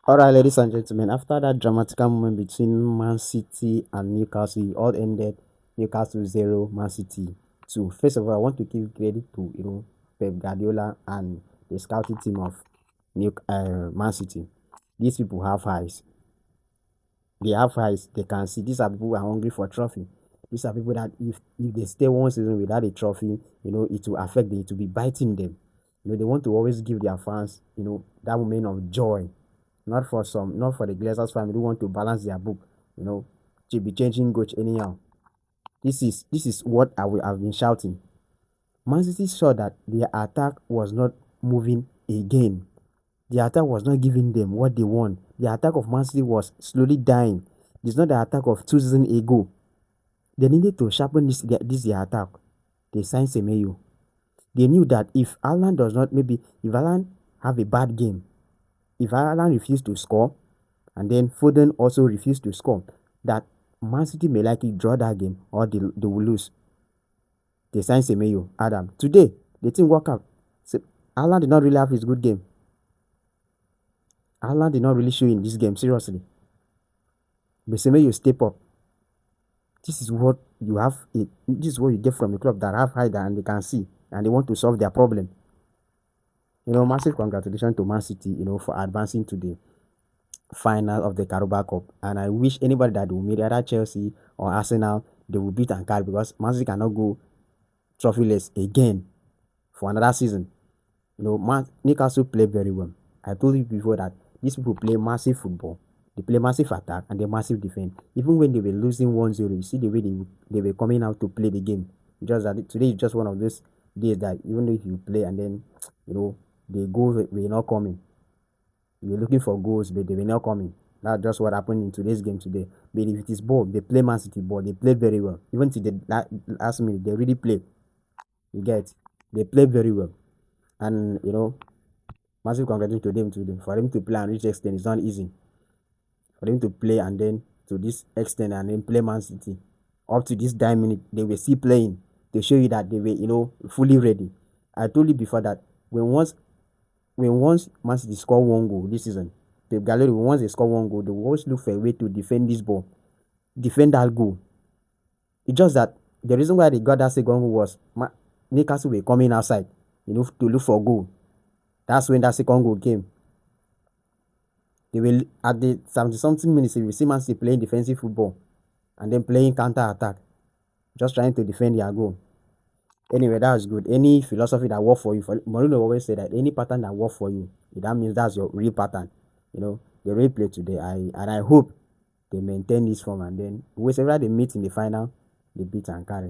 All right, ladies and gentlemen, after that dramatic moment between Man City and Newcastle, it all ended Newcastle 0, Man City 2. First of all, I want to give credit to Pep Guardiola and the scouting team of Man City. These people have eyes. They have eyes. They can see. These are people who are hungry for trophy. These are people that if they stay one season without a trophy, it will affect them. It will be biting them. They want to always give their fans, that moment of joy. Not for the Glazers family who want to balance their book, you know, to be changing coach anyhow. This is what I've been shouting. Man City saw that their attack was not moving again. The attack was not giving them what they want. The attack of Man City was slowly dying. It's not the attack of 2 seasons ago. They needed to sharpen this their attack. They signed Semeyo. They knew that if Alan does not, maybe if Alan have a bad game, if Alan refused to score, and then Foden also refused to score, that Man City may likely draw that game or they will lose. They signed Semeyo, Adam. Today, the team work out. Alan did not really have his good game. Alan did not really show in this game, seriously. But Semeyo step up. This is what you have. This is what you get from a club that have high and they can see and they want to solve their problem. Massive congratulations to Man City, for advancing to the final of the Carabao Cup. And I wish anybody that will meet either Chelsea or Arsenal, they will beat and carry because Man City cannot go trophyless again for another season. Newcastle play very well. I told you before that these people play massive football. They play massive attack and they massive defense. Even when they were losing 1-0, you see the way they were coming out to play the game. Just that today is just one of those days that even if you play and then the goals were not coming. You were looking for goals, but they were not coming. That's just what happened in today's game today. But if it is ball, they play Man City ball. They play very well. Even to the last minute, they really play. You get, they play very well, and massive congratulations to them too. For them to play and reach extent, it's not easy. For them to play and then to this extent and then play Man City up to this dying minute, they were still playing to show you that they were fully ready. I told you before that when once Man City score one goal this season, Pep Guardiola, once they score one goal, they will always look for a way to defend this ball, defend that goal. It's just that the reason why they got that second goal was Newcastle were coming outside, to look for goal. That's when that second goal came. They will at the 70 something minutes, you will see Man City playing defensive football and then playing counter attack, just trying to defend their goal. Anyway, that's good. Any philosophy that work for you, Mourinho always say that any pattern that work for you, that means that's your real pattern. They really play today. I hope they maintain this form and then whoever they meet in the final, they beat and carry.